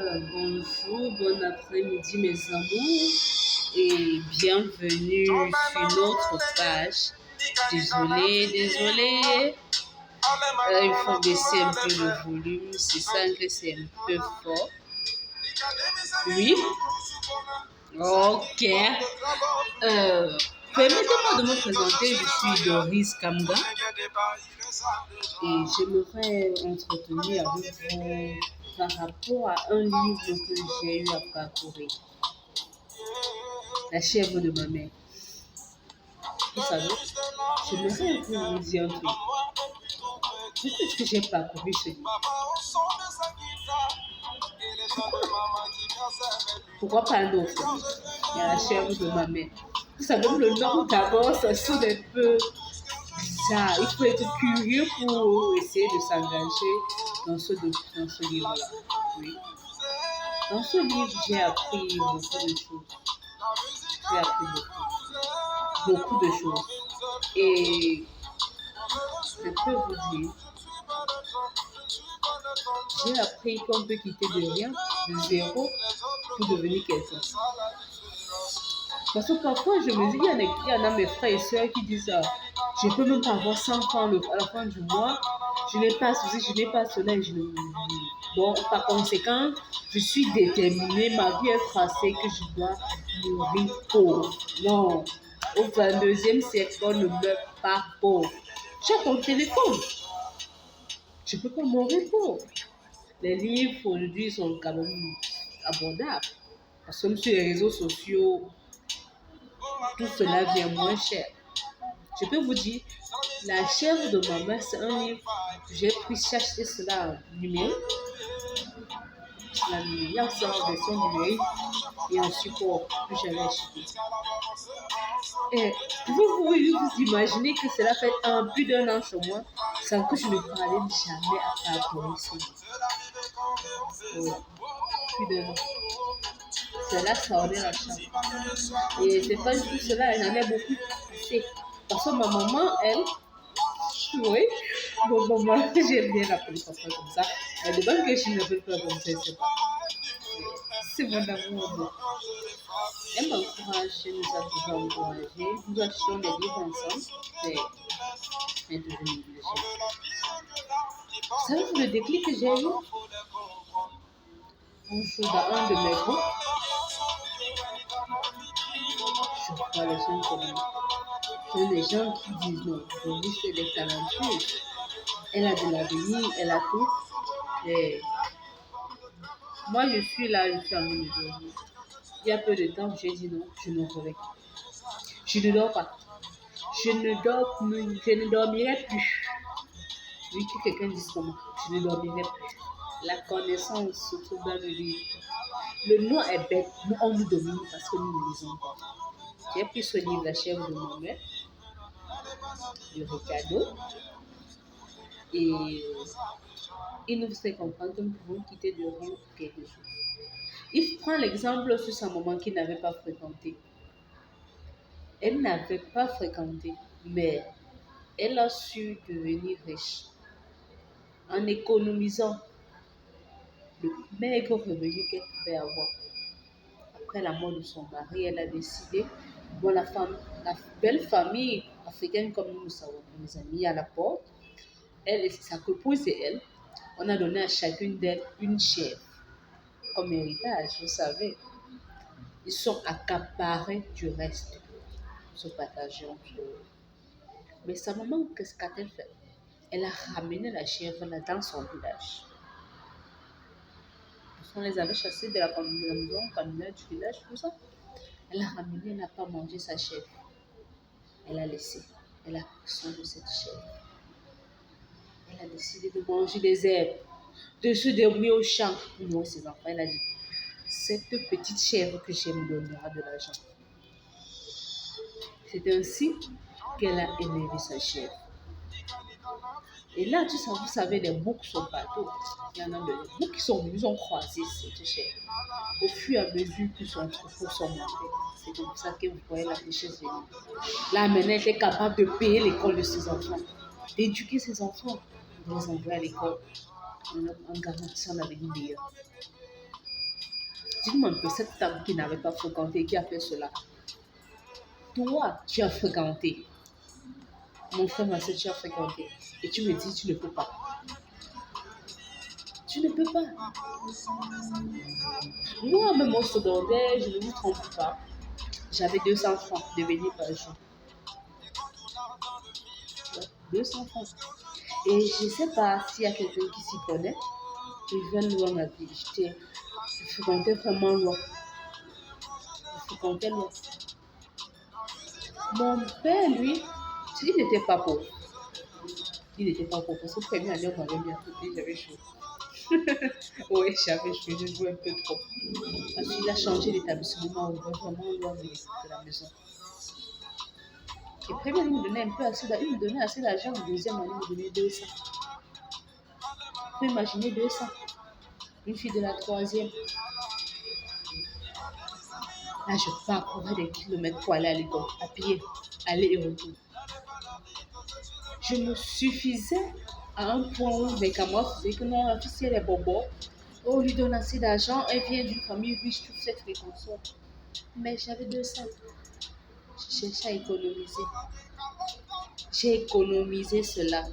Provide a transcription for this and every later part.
Bonjour, bon après-midi mes amours et bienvenue sur notre page. Désolée. Il faut baisser un peu le volume, c'est ça que c'est un peu fort. Oui. Ok. Permettez-moi de me présenter, je suis Doris Kamga et j'aimerais entretenir avec vous par rapport à un livre que j'ai eu à parcourir, La chèvre de ma mère. Vous savez, j'aimerais un peu vous dire un truc. Pourquoi est-ce que j'ai parcouru ce livre? Pourquoi pas un autre livre? Il y a La chèvre de ma mère. Vous savez, le nom d'abord, ça sonne un peu bizarre. Il faut être curieux pour essayer de s'engager dans ce livre-là. Oui. Dans ce livre, j'ai appris beaucoup de choses. J'ai appris beaucoup de choses. Et je peux vous dire, j'ai appris qu'on peut quitter de rien, de zéro, pour devenir quelqu'un. Parce que parfois, je me dis, il y en a mes frères et sœurs qui disent ça. Je ne peux même pas avoir 100 francs à la fin du mois. Je n'ai pas ceci, je n'ai pas cela. Bon, par conséquent, je suis déterminée. Ma vie est tracée que je dois mourir pauvre. Non. Au 22e siècle, on ne meurt pas pauvre. J'ai ton téléphone. Je ne peux pas mourir pauvre. Les livres aujourd'hui sont quand même abordables. Parce que même sur les réseaux sociaux, tout cela vient moins cher. Je peux vous dire, La chèvre de ma mère, c'est un livre que j'ai pu chercher cela en numérique. Il y a aussi en version numérique et en support que j'avais acheté. Et pouvez-vous imaginer que cela fait plus d'un an chez moi sans que je ne parlais jamais à parcourir ce livre? Oui, plus d'un an. Cela, ça en est la chance. Et c'est pas du tout cela, j'en ai beaucoup passé. Parce que ma maman, elle, oui, mon maman, j'aime bien l'appeler papa comme ça. Elle demande que je ne l'appelle pas comme ça, c'est pas. C'est mon amour. Bon. Elle m'encourage, elle nous a toujours encouragés. Nous achetions des livres ensemble. C'est devenu léger. Vous savez le déclic que j'ai eu? Un jour, dans un de mes groupes, je vois les gens comme c'est les gens qui disent non, Doris, elle est talentueuse. Elle a de l'avenir, elle a tout. Et moi, je suis là, je suis en train de dormir. Il y a peu de temps, j'ai dit non, je me réveille. Je ne dors pas. Je ne dormirai plus. Oui, que quelqu'un dise comment. Je ne dormirai plus. La connaissance se trouve dans le livre. Le nom est bête. Nous, on nous domine parce que nous ne lisons pas. J'ai pris ce livre, La chèvre de ma mère, de Ricardo. Et il nous fait comprendre que nous pouvons quitter de rien pour quelque chose. Il prend l'exemple sur sa maman qui n'avait pas fréquenté. Elle n'avait pas fréquenté, mais elle a su devenir riche en économisant le maigre revenu qu'elle pouvait avoir. Après la mort de son mari, elle a décidé, bon, la belle famille africaine comme nous le savons, on les a mis à la porte. Elle et sa épouse et elle, on a donné à chacune d'elles une chèvre comme héritage, vous savez. Ils sont accaparés du reste, se partager entre eux. Mais sa maman, qu'est-ce qu'a-t-elle fait? Elle a ramené la chèvre là dans son village. Parce qu'on les avait chassés de la maison familiale du village, tout ça. Elle a ramené, elle n'a pas mangé sa chèvre. Elle a laissé. Elle a pris soin de cette chèvre. Elle a décidé de manger des herbes, de se débrouiller au champ pour nourrir ses enfants. Elle a dit, cette petite chèvre que j'ai me donnera de l'argent. C'est ainsi qu'elle a élevé sa chèvre. Et là, vous savez, les boucs sont partout. Il y en a des boucs qui sont venus, ont croisé cette chèvre. Au fur et à mesure que son troupeau sont montés, c'est comme ça que vous voyez la richesse venir. Là, maintenant, elle était capable de payer l'école de ses enfants, d'éduquer ses enfants, de les envoyer à l'école en garantissant l'avenir meilleur. Dis-moi un peu, cette table qui n'avait pas fréquenté, qui a fait cela. Toi, tu as fréquenté. Mon frère, ma soeur, tu as fréquenté. Et tu me dis, tu ne peux pas. Tu ne peux pas. Moi, même au secondaire, je ne vous trompe pas. J'avais 200 francs de venir par jour. Ouais, 200 francs. Et je ne sais pas s'il y a quelqu'un qui s'y connaît. Je viens loin ma vie. Je fréquentais vraiment loin. Je fréquentais loin. Mon père, lui, il n'était pas pauvre. Il n'était pas pauvre. Parce que première année, on m'avait mis à côté, j'avais chaud. Oui, j'avais chaud, je jouais un peu trop. Parce qu'il a changé d'établissement, on va vraiment loin de la maison. Et première année, il me donnait un peu assez d'argent. Il me donnait assez d'argent. La deuxième année, il me donnait 200. Vous pouvez imaginer 200. Une fille de la troisième. Là, je parcourais des kilomètres pour aller à l'école, à pied, aller et retour. Je me suffisais à un point où mes camarades disaient que non, la fille, si elle est bobo, on lui donne assez d'argent, elle vient d'une famille riche, tout cette fréquentation. Mais j'avais 200. Je cherchais à économiser. J'ai économisé cela.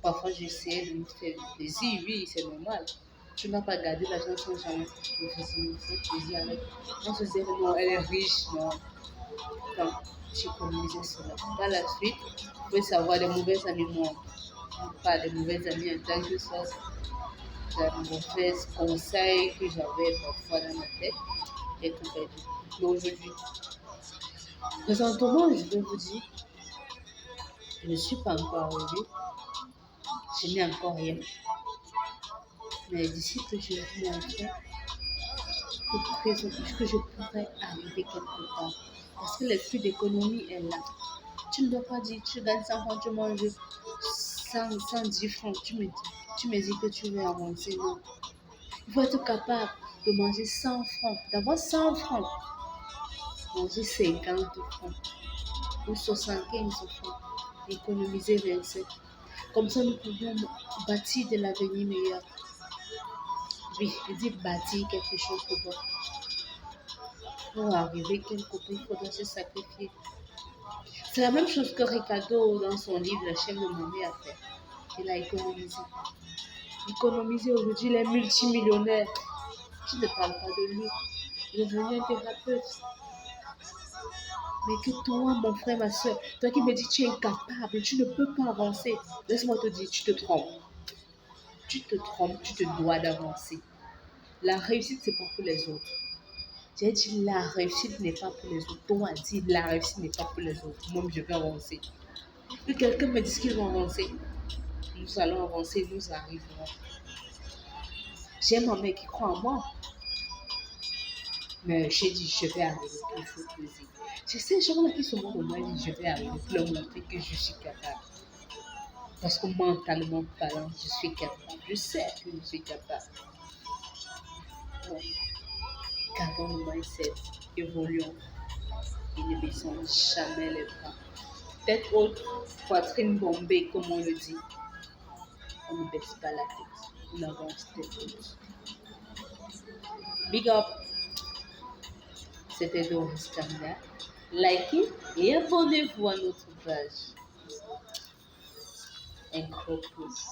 Parfois, j'essayais de me faire plaisir. Oui, c'est normal. Tu n'as pas gardé l'argent sans jamais me faire plaisir avec. On se disait non, elle est riche, non. Donc, j'économisais cela. Par la suite, vous pouvez savoir des mauvais amis, moi. Pas des mauvais amis en tant que ça, des mauvais conseils que j'avais parfois dans ma tête et tout perdu. Mais aujourd'hui, présentement, je vais vous dire, je ne suis pas encore arrivée, je n'ai encore rien. Mais d'ici que je vis en fait, que je pourrais arriver quelque part. Parce que l'esprit d'économie est là. Tu ne dois pas dire, tu gagnes 100 francs, tu manges 110 francs. Tu me dis que tu veux avancer. Non. Il faut être capable de manger 100 francs, d'avoir 100 francs, manger 50 francs ou 75 francs, économiser 27. Comme ça, nous pouvons bâtir de l'avenir meilleur. Oui, je dis bâtir quelque chose de bon. Pour arriver quelque part, il faudra se sacrifier. C'est la même chose que Ricardo dans son livre La chef de Mamie a fait. Il a économisé. Économiser aujourd'hui, il est multimillionnaire. Je ne parle pas de lui. Il est devenu un thérapeute. Mais que toi, mon frère, ma soeur, toi qui me dis que tu es incapable, tu ne peux pas avancer. Laisse-moi te dire, tu te trompes. Tu te trompes, tu te dois d'avancer. La réussite, c'est pas pour les autres. J'ai dit, la réussite n'est pas pour les autres. Toi, dis, la réussite n'est pas pour les autres. Moi, je vais avancer. Que quelqu'un me dise qu'ils vont avancer. Nous allons avancer, nous arriverons. J'ai ma mère qui croit en moi. Mais j'ai dit, je vais arriver, il faut plaisir. C'est ces gens-là qui se montrent au moins, je vais arriver pour leur montrer que je suis capable. Parce que mentalement parlant, je suis capable. Je sais que je suis capable. Donc, gardons le mindset, évoluons et ne baissons jamais les bras. Tête haute, poitrine bombée, comme on le dit. On ne baisse pas la tête. On avance tête haute. Big up! C'était Doris Kanga. Likez et abonnez-vous à notre page. Un gros pouce.